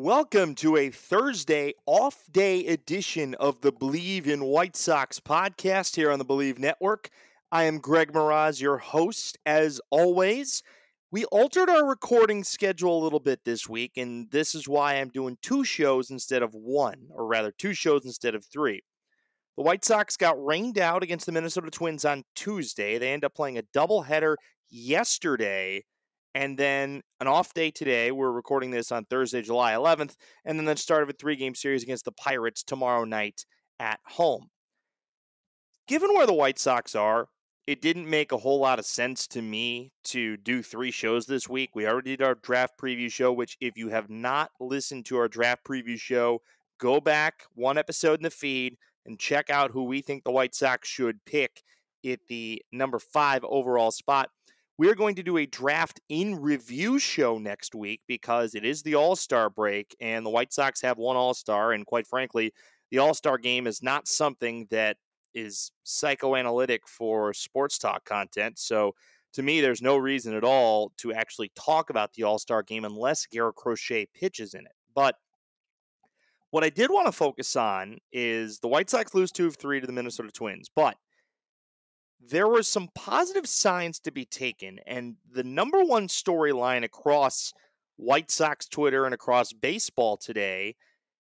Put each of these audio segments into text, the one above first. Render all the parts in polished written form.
Welcome to a Thursday off-day edition of the Believe in White Sox podcast here on the Believe Network. I am Greg Mraz, your host, as always. We altered our recording schedule a little bit this week, and this is why I'm doing two shows instead of one, or rather two shows instead of three. The White Sox got rained out against the Minnesota Twins on Tuesday. They ended up playing a doubleheader yesterday, and then an off day today. We're recording this on Thursday, July 11th, and then the start of a three-game series against the Pirates tomorrow night at home. Given where the White Sox are, it didn't make a whole lot of sense to me to do three shows this week. We already did our draft preview show, which if you have not listened to our draft preview show, go back one episode in the feed and check out who we think the White Sox should pick at the number 5 overall spot. We're going to do a draft in review show next week because it is the All-Star break and the White Sox have one All-Star. And quite frankly, the All-Star game is not something that is psychoanalytic for sports talk content. So to me, there's no reason at all to actually talk about the All-Star game unless Garrett Crochet pitches in it. But what I did want to focus on is the White Sox lose 2 of 3 to the Minnesota Twins. But there were some positive signs to be taken, and the number one storyline across White Sox Twitter and across baseball today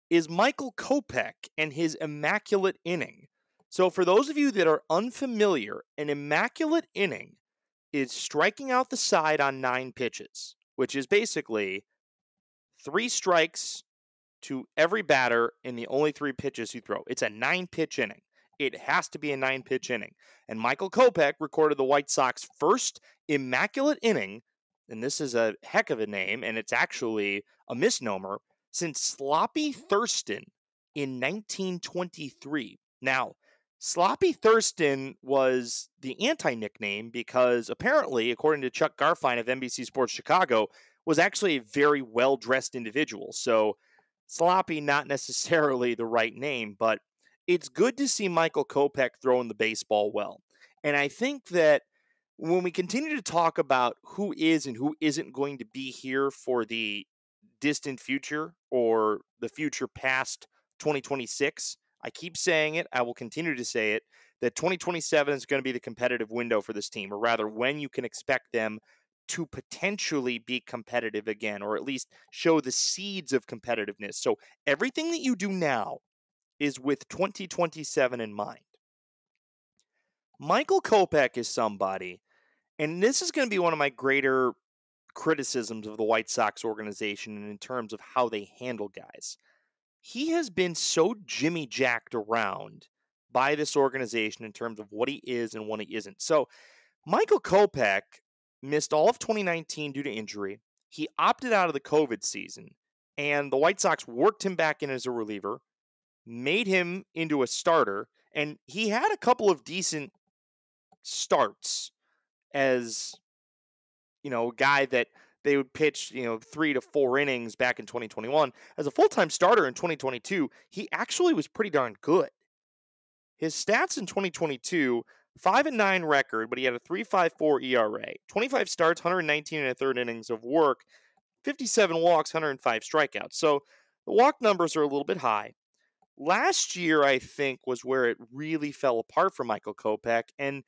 is Michael Kopech and his immaculate inning. So for those of you that are unfamiliar, an immaculate inning is striking out the side on 9 pitches, which is basically 3 strikes to every batter in the only 3 pitches you throw. It's a 9-pitch inning. It has to be a 9-pitch inning. And Michael Kopech recorded the White Sox first immaculate inning, and this is a heck of a name, and it's actually a misnomer, since Sloppy Thurston in 1923. Now, Sloppy Thurston was the anti-nickname because apparently, according to Chuck Garfien of NBC Sports Chicago, was actually a very well-dressed individual. So Sloppy, not necessarily the right name, but it's good to see Michael Kopech throwing the baseball well. And I think that when we continue to talk about who is and who isn't going to be here for the distant future or the future past 2026, I keep saying it, I will continue to say it, that 2027 is going to be the competitive window for this team, or rather when you can expect them to potentially be competitive again, or at least show the seeds of competitiveness. So everything that you do now is with 2027 in mind. Michael Kopech is somebody, and this is going to be one of my greater criticisms of the White Sox organization and in terms of how they handle guys. He has been so jimmy-jacked around by this organization in terms of what he is and what he isn't. So Michael Kopech missed all of 2019 due to injury. He opted out of the COVID season, and the White Sox worked him back in as a reliever, made him into a starter, and he had a couple of decent starts as, a guy that they would pitch, 3 to 4 innings back in 2021. As a full-time starter in 2022, he actually was pretty darn good. His stats in 2022, 5-9 record, but he had a 3.54 ERA, 25 starts, 119 and a third innings of work, 57 walks, 105 strikeouts. So the walk numbers are a little bit high. Last year, I think, was where it really fell apart for Michael Kopech, and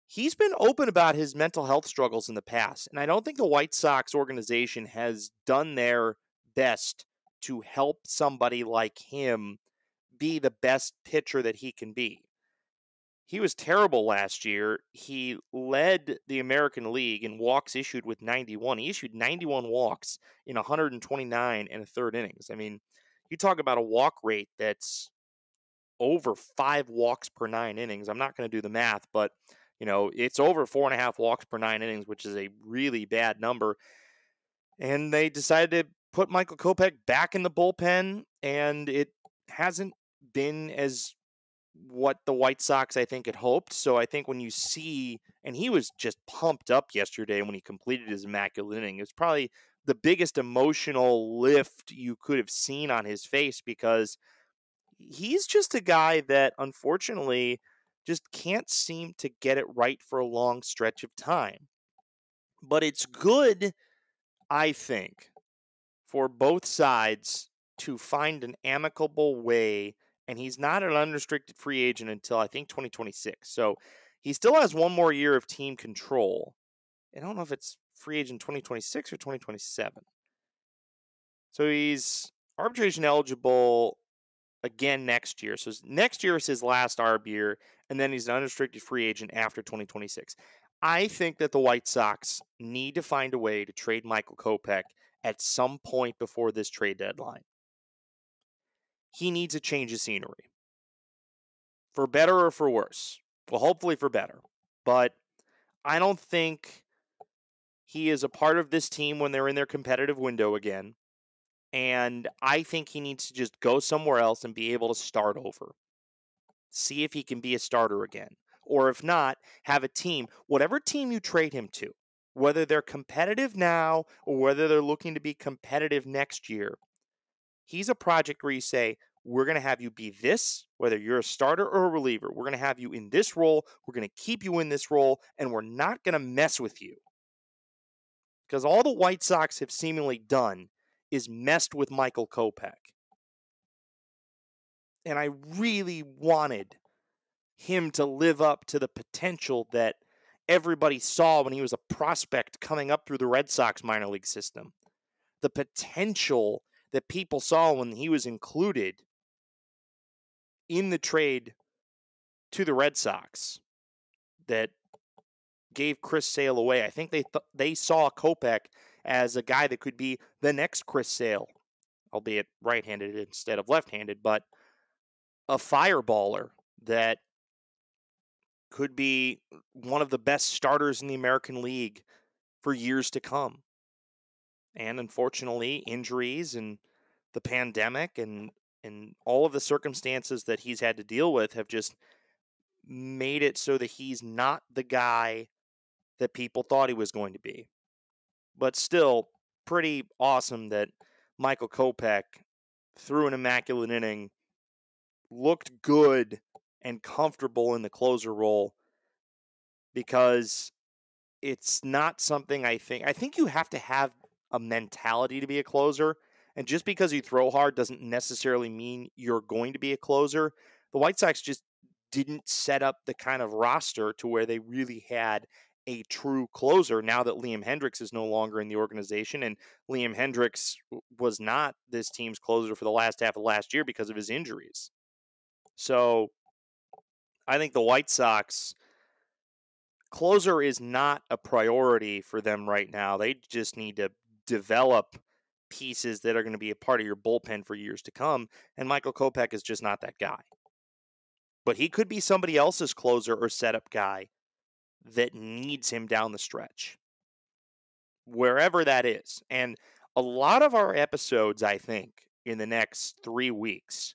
he's been open about his mental health struggles in the past, and I don't think the White Sox organization has done their best to help somebody like him be the best pitcher that he can be. He was terrible last year. He led the American League in walks issued with 91. He issued 91 walks in 129 and a third innings. I mean, you talk about a walk rate that's over 5 walks per 9 innings. I'm not going to do the math, but it's over 4.5 walks per 9 innings, which is a really bad number. And they decided to put Michael Kopech back in the bullpen, and it hasn't been as what the White Sox, I think, had hoped. So I think when you see, and he was just pumped up yesterday when he completed his immaculate inning. It was probably the biggest emotional lift you could have seen on his face because he's just a guy that, unfortunately, just can't seem to get it right for a long stretch of time. But it's good, I think, for both sides to find an amicable way, and he's not an unrestricted free agent until I think 2026. So he still has one more year of team control. I don't know if it's free agent 2026 or 2027. So he's arbitration eligible again next year. So next year is his last ARB year, and then he's an unrestricted free agent after 2026. I think that the White Sox need to find a way to trade Michael Kopech at some point before this trade deadline. He needs a change of scenery. For better or for worse. Well, hopefully for better. But I don't think he is a part of this team when they're in their competitive window again. And I think he needs to just go somewhere else and be able to start over. See if he can be a starter again. Or if not, have a team, whatever team you trade him to, whether they're competitive now or whether they're looking to be competitive next year, he's a project where you say, we're going to have you be this, whether you're a starter or a reliever. We're going to have you in this role. We're going to keep you in this role, and we're not going to mess with you. Because all the White Sox have seemingly done is messed with Michael Kopech. And I really wanted him to live up to the potential that everybody saw when he was a prospect coming up through the Red Sox minor league system. The potential that people saw when he was included in the trade to the Red Sox that gave Chris Sale away. I think they saw Kopech as a guy that could be the next Chris Sale, albeit right-handed instead of left-handed, but a fireballer that could be one of the best starters in the American League for years to come. And unfortunately, injuries and the pandemic and all of the circumstances that he's had to deal with have just made it so that he's not the guy that people thought he was going to be. But still, pretty awesome that Michael Kopech threw an immaculate inning, looked good and comfortable in the closer role, because it's not something I think you have to have a mentality to be a closer. And just because you throw hard doesn't necessarily mean you're going to be a closer. The White Sox just didn't set up the kind of roster to where they really had a true closer now that Liam Hendricks is no longer in the organization. And Liam Hendricks was not this team's closer for the last half of last year because of his injuries. So I think the White Sox closer is not a priority for them right now. They just need to develop pieces that are going to be a part of your bullpen for years to come. And Michael Kopech is just not that guy. But he could be somebody else's closer or setup guy that needs him down the stretch, wherever that is. And a lot of our episodes, I think, in the next 3 weeks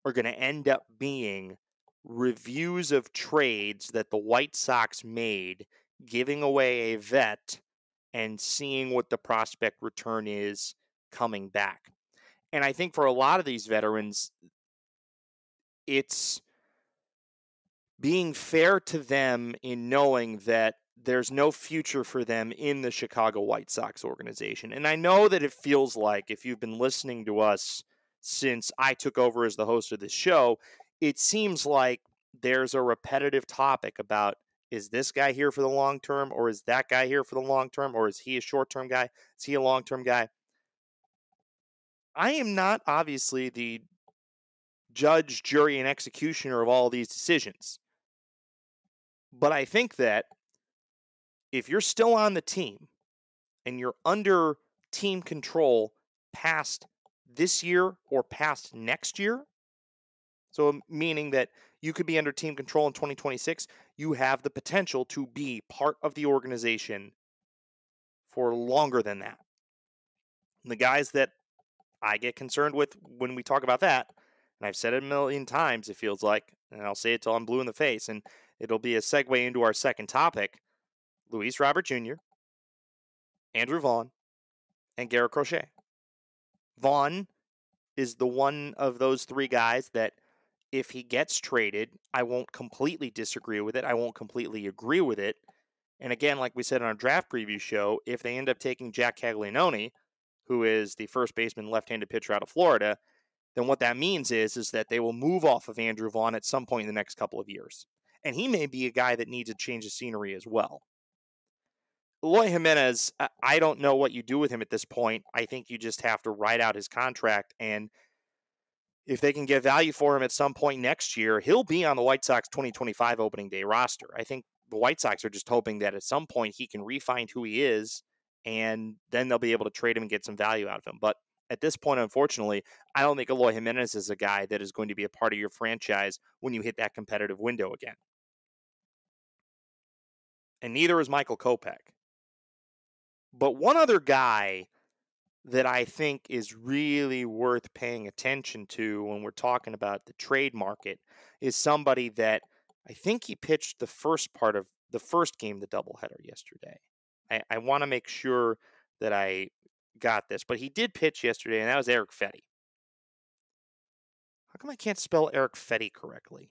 are going to end up being reviews of trades that the White Sox made, giving away a vet and seeing what the prospect return is coming back. And I think for a lot of these veterans, it's being fair to them in knowing that there's no future for them in the Chicago White Sox organization. And I know that it feels like, if you've been listening to us since I took over as the host of this show, it seems like there's a repetitive topic about, is this guy here for the long term, or is that guy here for the long term, or is he a short-term guy? Is he a long-term guy? I am not obviously the judge, jury, and executioner of all these decisions. But I think that if you're still on the team and you're under team control past this year or past next year, so meaning that you could be under team control in 2026, you have the potential to be part of the organization for longer than that. And the guys that I get concerned with when we talk about that, and I've said it a million times, it feels like, and I'll say it till I'm blue in the face, and it'll be a segue into our second topic: Luis Robert Jr., Andrew Vaughn, and Garrett Crochet. Vaughn is the one of those three guys that, if he gets traded, I won't completely disagree with it. I won't completely agree with it. And again, like we said on our draft preview show, if they end up taking Jack Caglianone, who is the first baseman left-handed pitcher out of Florida, then what that means is that they will move off of Andrew Vaughn at some point in the next couple of years. And he may be a guy that needs a change of scenery as well. Eloy Jimenez, I don't know what you do with him at this point. I think you just have to ride out his contract, and if they can get value for him at some point next year, he'll be on the White Sox 2025 opening day roster. I think the White Sox are just hoping that at some point he can refine who he is, and then they'll be able to trade him and get some value out of him. But at this point, unfortunately, I don't think Eloy Jimenez is a guy that is going to be a part of your franchise when you hit that competitive window again. And neither is Michael Kopech. But one other guy that I think is really worth paying attention to when we're talking about the trade market is somebody that I think he pitched the first part of the first game, the doubleheader yesterday. I want to make sure that I got this, but he did pitch yesterday, and that was Erick Fedde. How come I can't spell Erick Fedde correctly?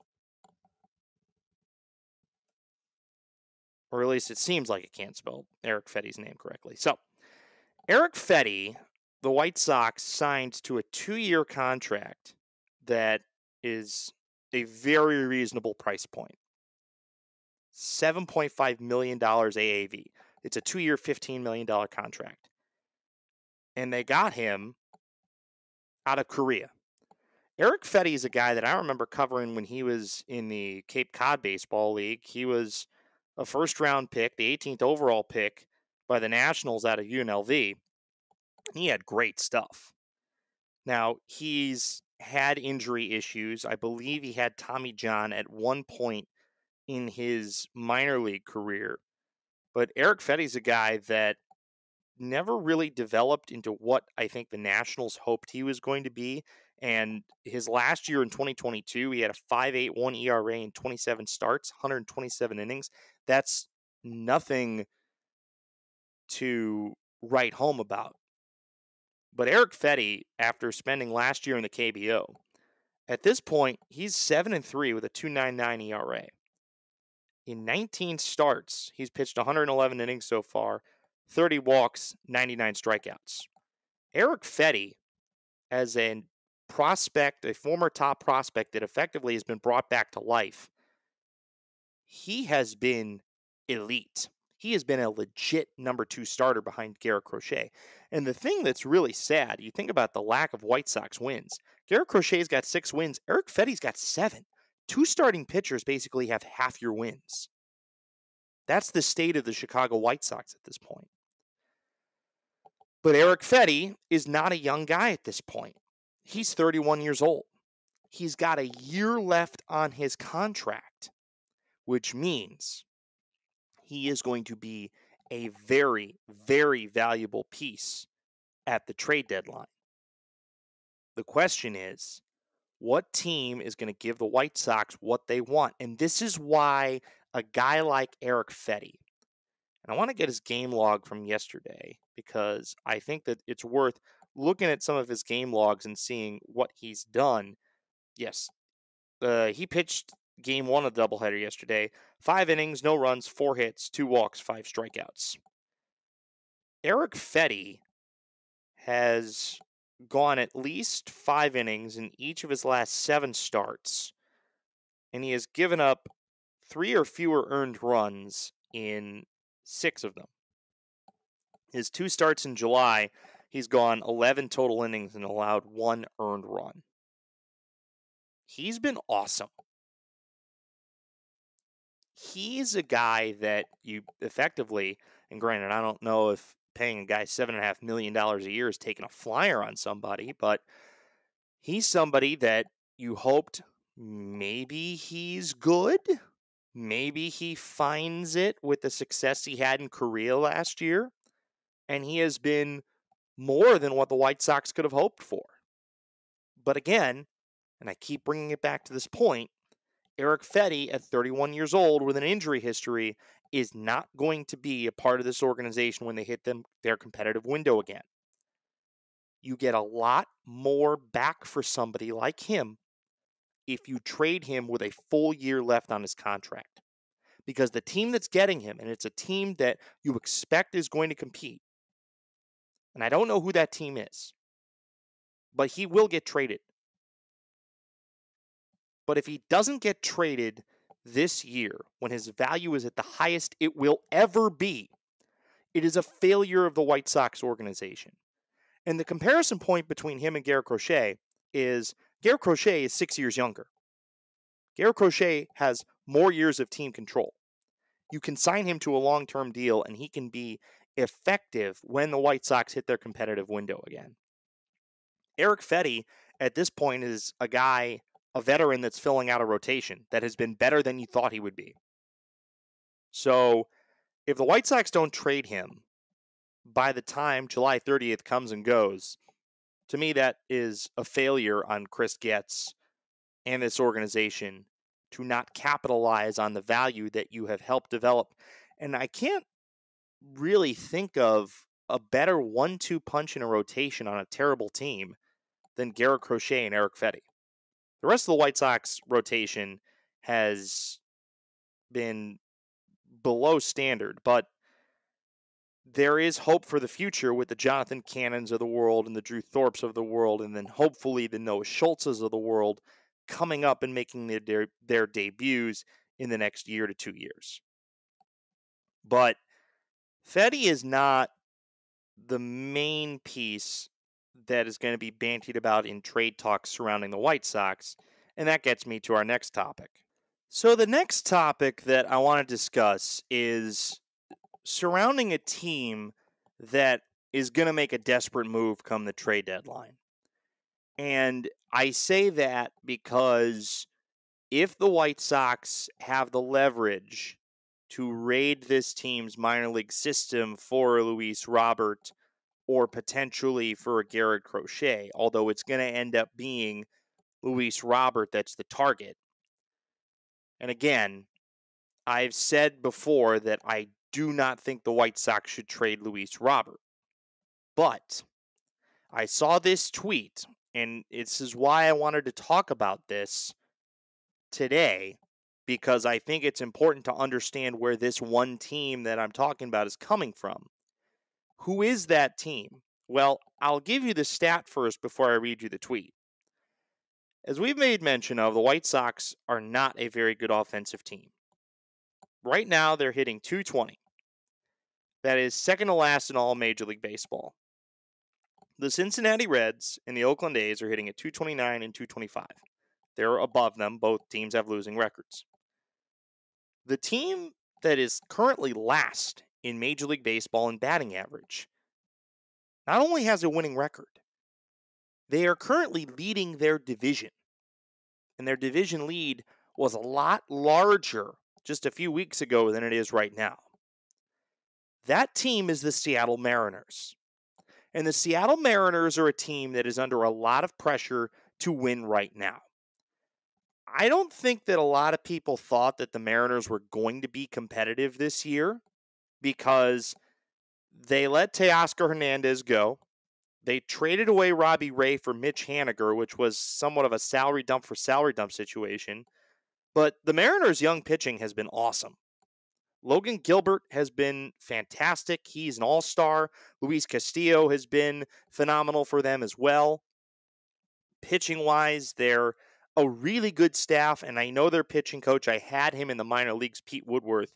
Or at least it seems like I can't spell Erick Fedde's name correctly. So, Erick Fedde, the White Sox signed to a 2-year contract that is a very reasonable price point. $7.5 million AAV. It's a 2-year, $15 million contract. And they got him out of Korea. Erick Fedde is a guy that I remember covering when he was in the Cape Cod Baseball League. He was a first-round pick, the 18th overall pick by the Nationals out of UNLV. He had great stuff. Now, he's had injury issues. I believe he had Tommy John at one point in his minor league career. But Erick Fedde's a guy that never really developed into what I think the Nationals hoped he was going to be. And his last year in 2022, he had a 5.81 ERA in 27 starts, 127 innings. That's nothing to write home about. But Erick Fedde, after spending last year in the KBO, at this point, he's 7-3 with a 2.99 ERA. In 19 starts, he's pitched 111 innings so far, 30 walks, 99 strikeouts. Erick Fedde, as a prospect, a former top prospect that effectively has been brought back to life, he has been elite. He has been a legit number 2 starter behind Garrett Crochet. And the thing that's really sad, you think about the lack of White Sox wins. Garrett Crochet's got 6 wins. Erick Fedde's got 7. 2 starting pitchers basically have half your wins. That's the state of the Chicago White Sox at this point. But Erick Fedde is not a young guy at this point. He's 31 years old. He's got a year left on his contract, which means he is going to be a very, very valuable piece at the trade deadline. The question is, what team is going to give the White Sox what they want? And this is why a guy like Erick Fedde, and I want to get his game log from yesterday because I think that it's worth looking at some of his game logs and seeing what he's done. Yes, he pitched game 1 of the doubleheader yesterday. 5 innings, no runs, 4 hits, 2 walks, 5 strikeouts. Erick Fedde has gone at least 5 innings in each of his last 7 starts, and he has given up 3 or fewer earned runs in 6 of them. His 2 starts in July, he's gone 11 total innings and allowed 1 earned run. He's been awesome. He's a guy that you effectively, and granted, I don't know if paying a guy $7.5 million a year is taking a flyer on somebody, but he's somebody that you hoped maybe he's good. Maybe he finds it with the success he had in Korea last year, and he has been more than what the White Sox could have hoped for. But again, and I keep bringing it back to this point, Erick Fedde, at 31 years old with an injury history, is not going to be a part of this organization when they hit their competitive window again. You get a lot more back for somebody like him if you trade him with a full year left on his contract. Because the team that's getting him, and it's a team that you expect is going to compete, And I don't know who that team is, but he will get traded. But if he doesn't get traded this year, when his value is at the highest it will ever be, it is a failure of the White Sox organization. And the comparison point between him and Garrett Crochet is Garrett Crochet is 6 years younger. Garrett Crochet has more years of team control. You can sign him to a long-term deal, and he can be effective when the White Sox hit their competitive window again. Eric Fetty, at this point, is a veteran that's filling out a rotation that has been better than you thought he would be. So, if the White Sox don't trade him by the time July 30th comes and goes, to me, that is a failure on Chris Getz and this organization to not capitalize on the value that you have helped develop. And I can't really think of a better 1-2 punch in a rotation on a terrible team than Garrett Crochet and Eric Fetty. The rest of the White Sox rotation has been below standard, but there is hope for the future with the Jonathan Cannons of the world and the Drew Thorpes of the world, and then hopefully the Noah Schultzes of the world coming up and making their debuts in the next year to 2 years. But Fetty is not the main piece that is going to be bantied about in trade talks surrounding the White Sox, and that gets me to our next topic. So the next topic that I want to discuss is surrounding a team that is going to make a desperate move come the trade deadline. And I say that because if the White Sox have the leverage to raid this team's minor league system for Luis Robert or potentially for a Garrett Crochet, although it's going to end up being Luis Robert that's the target. And again, I've said before that I do not think the White Sox should trade Luis Robert. But I saw this tweet, and this is why I wanted to talk about this today, because I think it's important to understand where this one team that I'm talking about is coming from. Who is that team? Well, I'll give you the stat first before I read you the tweet. As we've made mention of, the White Sox are not a very good offensive team. Right now, they're hitting .220. That is second to last in all Major League Baseball. The Cincinnati Reds and the Oakland A's are hitting at .229 and .225. They're above them. Both teams have losing records. The team that is currently last in Major League Baseball in batting average not only has a winning record, they are currently leading their division. And their division lead was a lot larger just a few weeks ago than it is right now. That team is the Seattle Mariners. And the Seattle Mariners are a team that is under a lot of pressure to win right now. I don't think that a lot of people thought that the Mariners were going to be competitive this year because they let Teoscar Hernandez go. They traded away Robbie Ray for Mitch Haniger, which was somewhat of a salary dump for salary dump situation. But the Mariners' young pitching has been awesome. Logan Gilbert has been fantastic. He's an all-star. Luis Castillo has been phenomenal for them as well. Pitching-wise, they're a really good staff, and I know their pitching coach. I had him in the minor leagues, Pete Woodworth.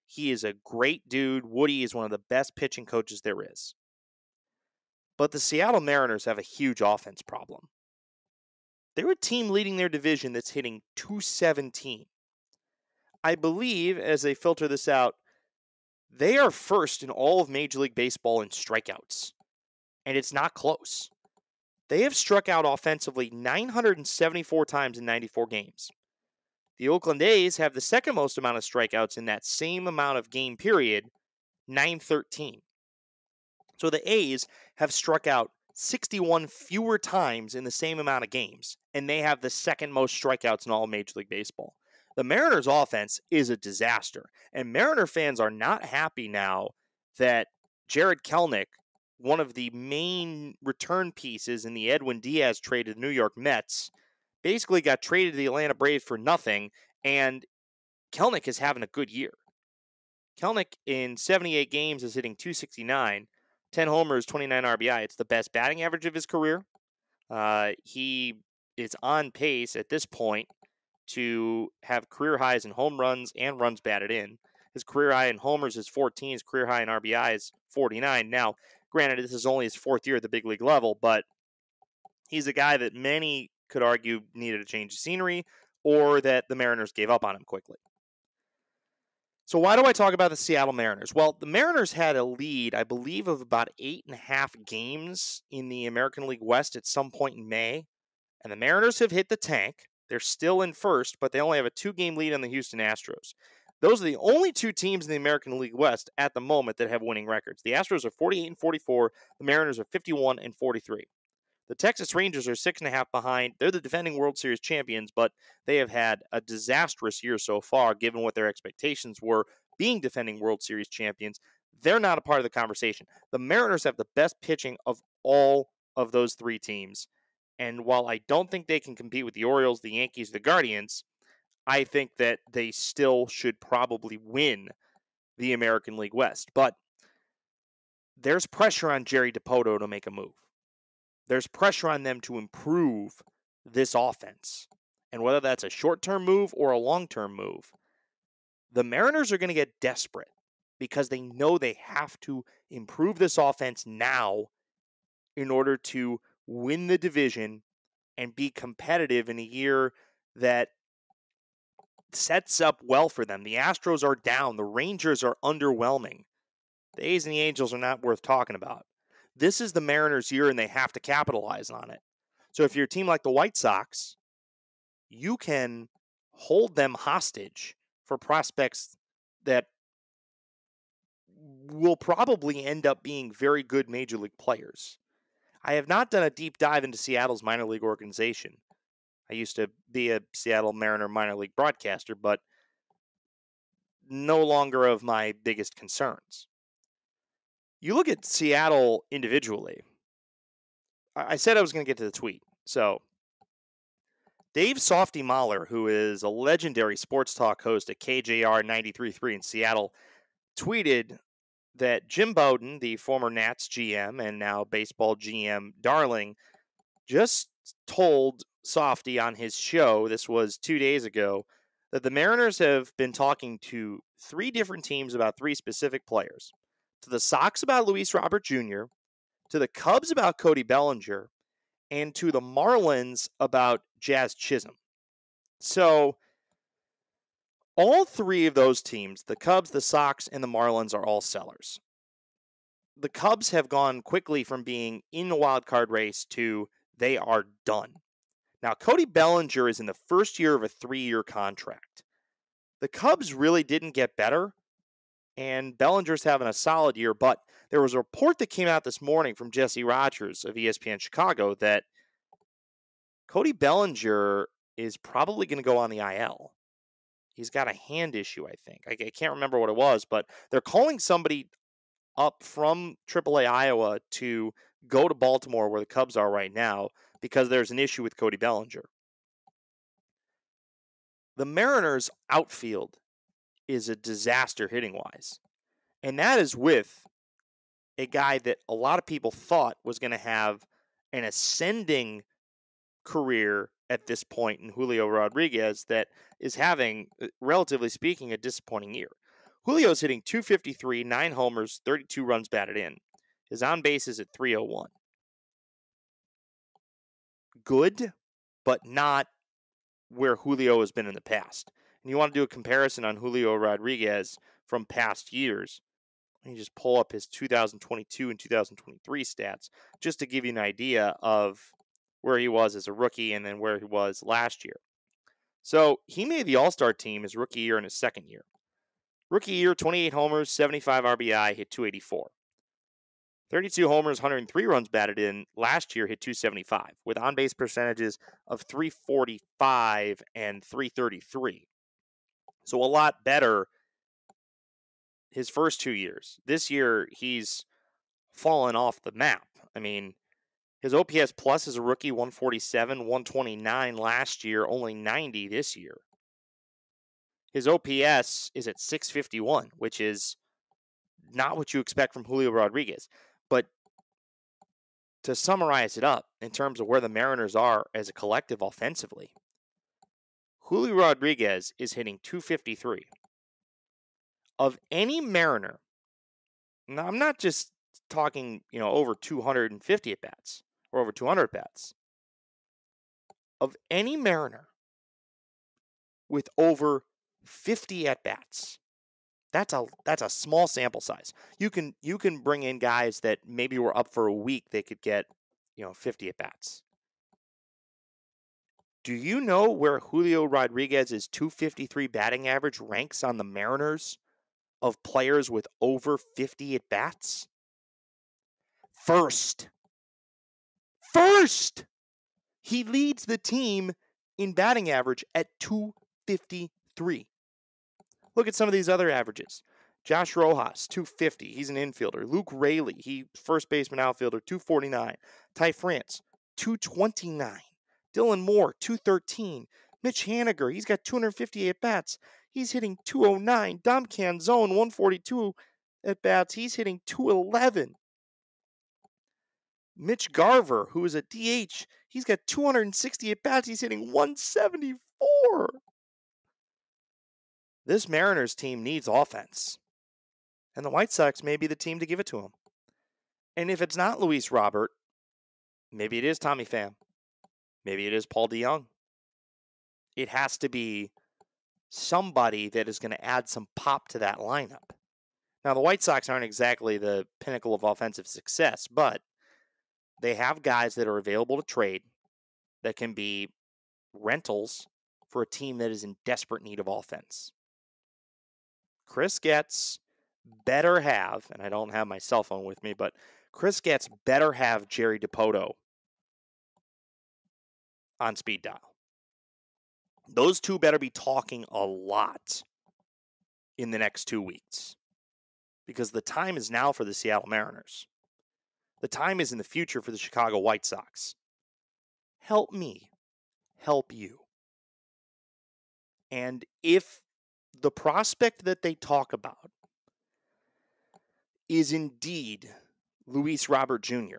He is a great dude. Woody is one of the best pitching coaches there is. But the Seattle Mariners have a huge offense problem. They're a team leading their division that's hitting .217. I believe, as they filter this out, they are first in all of Major League Baseball in strikeouts. And it's not close. They have struck out offensively 974 times in 94 games. The Oakland A's have the second most amount of strikeouts in that same amount of game period, 913. So the A's have struck out 61 fewer times in the same amount of games, and they have the second most strikeouts in all of Major League Baseball. The Mariners' offense is a disaster, and Mariner fans are not happy now that Jared Kelenic, one of the main return pieces in the Edwin Diaz trade to the New York Mets, basically got traded to the Atlanta Braves for nothing, and Kelenic is having a good year. Kelenic in 78 games is hitting .269, 10 homers, 29 RBI. It's the best batting average of his career. He is on pace at this point to have career highs in home runs and runs batted in. His career high in homers is 14. His career high in RBI is 49. Now, granted, this is only his 4th year at the big league level, but he's a guy that many could argue needed a change of scenery or that the Mariners gave up on him quickly. So why do I talk about the Seattle Mariners? Well, the Mariners had a lead, I believe, of about 8.5 games in the American League West at some point in May, and the Mariners have hit the tank. They're still in first, but they only have a 2-game lead on the Houston Astros. Those are the only 2 teams in the American League West at the moment that have winning records. The Astros are 48-44. The Mariners are 51-43. The Texas Rangers are 6.5 behind. They're the defending World Series champions, but they have had a disastrous year so far, given what their expectations were being defending World Series champions. They're not a part of the conversation. The Mariners have the best pitching of all of those 3 teams. And while I don't think they can compete with the Orioles, the Yankees, the Guardians, I think that they still should probably win the American League West. But there's pressure on Jerry Dipoto to make a move. There's pressure on them to improve this offense. And whether that's a short-term move or a long-term move, the Mariners are going to get desperate because they know they have to improve this offense now in order to win the division and be competitive in a year that sets up well for them. The Astros are down. The Rangers are underwhelming. The A's and the Angels are not worth talking about. This is the Mariners' year, and they have to capitalize on it. So if you're a team like the White Sox, you can hold them hostage for prospects that will probably end up being very good major league players. I have not done a deep dive into Seattle's minor league organization. I used to be a Seattle Mariner minor league broadcaster, but no longer of my biggest concerns. You look at Seattle individually. I said I was going to get to the tweet. So, Dave Softy Mahler, who is a legendary sports talk host at KJR 93.3 in Seattle, tweeted that Jim Bowden, the former Nats GM and now baseball GM darling, just told Softy on his show, this was 2 days ago, that the Mariners have been talking to 3 different teams about 3 specific players. To the Sox about Luis Robert Jr., to the Cubs about Cody Bellinger, and to the Marlins about Jazz Chisholm. So, all 3 of those teams, the Cubs, the Sox, and the Marlins, are all sellers. The Cubs have gone quickly from being in the wild card race to they are done. Now, Cody Bellinger is in the first year of a 3-year contract. The Cubs really didn't get better, and Bellinger's having a solid year, but there was a report that came out this morning from Jesse Rogers of ESPN Chicago that Cody Bellinger is probably going to go on the IL. He's got a hand issue, I think. I can't remember what it was, but they're calling somebody up from AAA Iowa to go to Baltimore, where the Cubs are right now, because there's an issue with Cody Bellinger. The Mariners' outfield is a disaster hitting-wise, and that is with a guy that a lot of people thought was going to have an ascending career at this point in Julio Rodriguez that is having, relatively speaking, a disappointing year. Julio's hitting .253, 9 homers, 32 runs batted in. His on-base is at .301. Good, but not where Julio has been in the past. And you want to do a comparison on Julio Rodriguez from past years, you just pull up his 2022 and 2023 stats just to give you an idea of where he was as a rookie and then where he was last year. So he made the All-Star team his rookie year and his second year. Rookie year, 28 homers, 75 RBI, hit .284. 32 homers, 103 runs batted in. Last year hit .275 with on-base percentages of .345 and .333. So a lot better his first 2 years. This year, he's fallen off the map. I mean, his OPS plus as a rookie, 147, 129 last year, only 90 this year. His OPS is at 651, which is not what you expect from Julio Rodriguez. But to summarize it up in terms of where the Mariners are as a collective offensively, Julio Rodriguez is hitting .253. Of any Mariner, now I'm not just talking, over 250 at-bats or over 200 at-bats. Of any Mariner with over 50 at-bats, that's a small sample size. You can bring in guys that maybe were up for a week, they could get, 50 at-bats. Do you know where Julio Rodriguez's .253 batting average ranks on the Mariners of players with over 50 at-bats? First. He leads the team in batting average at .253. Look at some of these other averages. Josh Rojas, .250. He's an infielder. Luke Raley, he first baseman outfielder, .249. Ty France, .229. Dylan Moore, .213. Mitch Haniger, he's got 250 at-bats. He's hitting .209. Dom Canzone, 142 at-bats. He's hitting .211. Mitch Garver, who is a DH, he's got 260 at-bats. He's hitting .174. This Mariners team needs offense. And the White Sox may be the team to give it to them. And if it's not Luis Robert, maybe it is Tommy Pham. Maybe it is Paul DeYoung. It has to be somebody that is going to add some pop to that lineup. Now, the White Sox aren't exactly the pinnacle of offensive success, but they have guys that are available to trade that can be rentals for a team that is in desperate need of offense. Chris Getz better have, and I don't have my cell phone with me, but Chris Getz better have Jerry DiPoto on speed dial. Those two better be talking a lot in the next 2 weeks because the time is now for the Seattle Mariners. The time is in the future for the Chicago White Sox. Help me help you. And if the prospect that they talk about is indeed Luis Robert Jr.,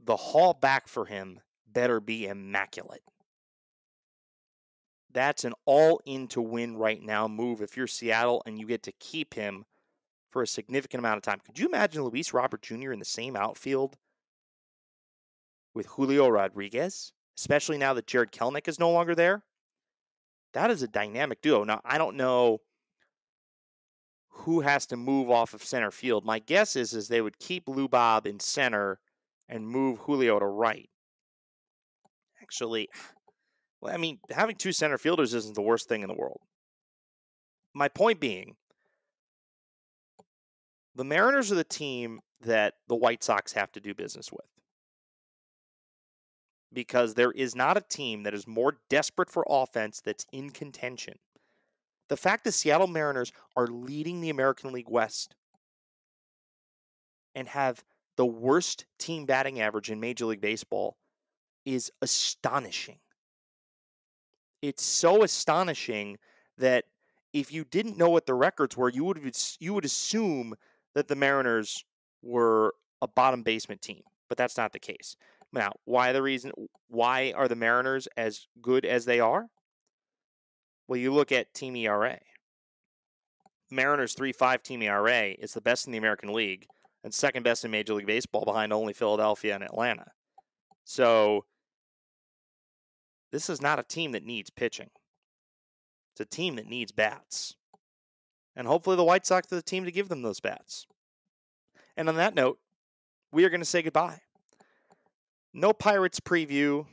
the haul back for him better be immaculate. That's an all-in to win right now move if you're Seattle and you get to keep him for a significant amount of time. Could you imagine Luis Robert Jr. in the same outfield with Julio Rodriguez, especially now that Jared Kelenic is no longer there? That is a dynamic duo. Now, I don't know who has to move off of center field. My guess is they would keep Lou Bob in center and move Julio to right. Actually, having two center fielders isn't the worst thing in the world. My point being, the Mariners are the team that the White Sox have to do business with. Because there is not a team that is more desperate for offense that's in contention. The fact that Seattle Mariners are leading the American League West and have the worst team batting average in Major League Baseball is astonishing. It's so astonishing that if you didn't know what the records were, you would assume that the Mariners were a bottom basement team, but that's not the case. Now, why are the Mariners as good as they are? Well, you look at team ERA. Mariners 3.5 team ERA is the best in the American League and second best in Major League Baseball behind only Philadelphia and Atlanta. So, this is not a team that needs pitching. It's a team that needs bats. And hopefully the White Sox are the team to give them those bats. And on that note, we are going to say goodbye. No Pirates preview.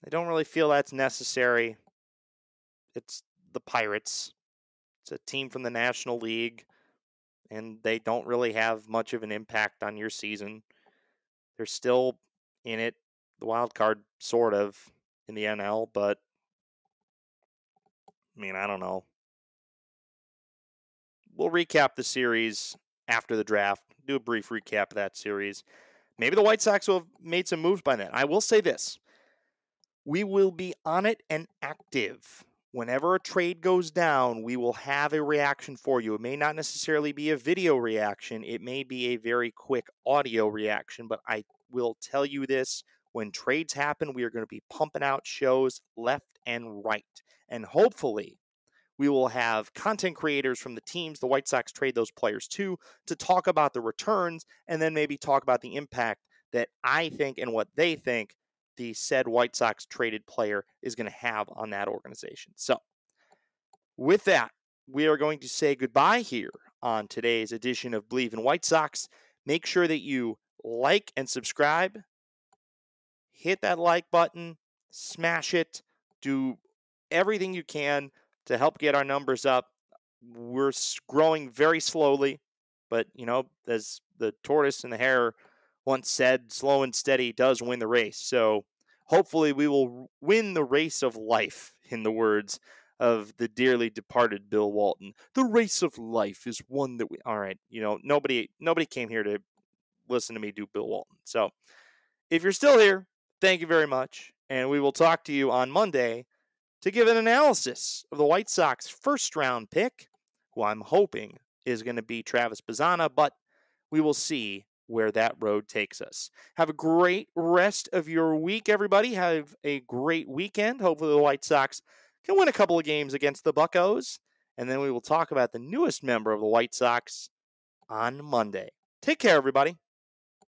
I don't really feel that's necessary. It's the Pirates. It's a team from the National League, and they don't really have much of an impact on your season. They're still in it, the wild card, sort of, in the NL, but, I don't know. We'll recap the series after the draft, do a brief recap of that series. Maybe the White Sox will have made some moves by then. I will say this. We will be on it and active whenever a trade goes down, we will have a reaction for you. It may not necessarily be a video reaction. It may be a very quick audio reaction, but I will tell you this. When trades happen, we are going to be pumping out shows left and right. And hopefully, we will have content creators from the teams the White Sox trade those players to talk about the returns and then maybe talk about the impact that I think and what they think the said White Sox traded player is going to have on that organization. So, with that, we are going to say goodbye here on today's edition of Believe in White Sox. Make sure that you like and subscribe. Hit that like button, smash it, do everything you can to help get our numbers up. We're growing very slowly, but, as the tortoise and the hare once said, slow and steady does win the race. So hopefully we will win the race of life, in the words of the dearly departed Bill Walton. The race of life is one that we... All right, nobody came here to listen to me do Bill Walton. So if you're still here, thank you very much, and we will talk to you on Monday to give an analysis of the White Sox first-round pick, who I'm hoping is going to be Travis Bazzana, but we will see where that road takes us. Have a great rest of your week, everybody. Have a great weekend. Hopefully the White Sox can win a couple of games against the Buccos, and then we will talk about the newest member of the White Sox on Monday. Take care, everybody.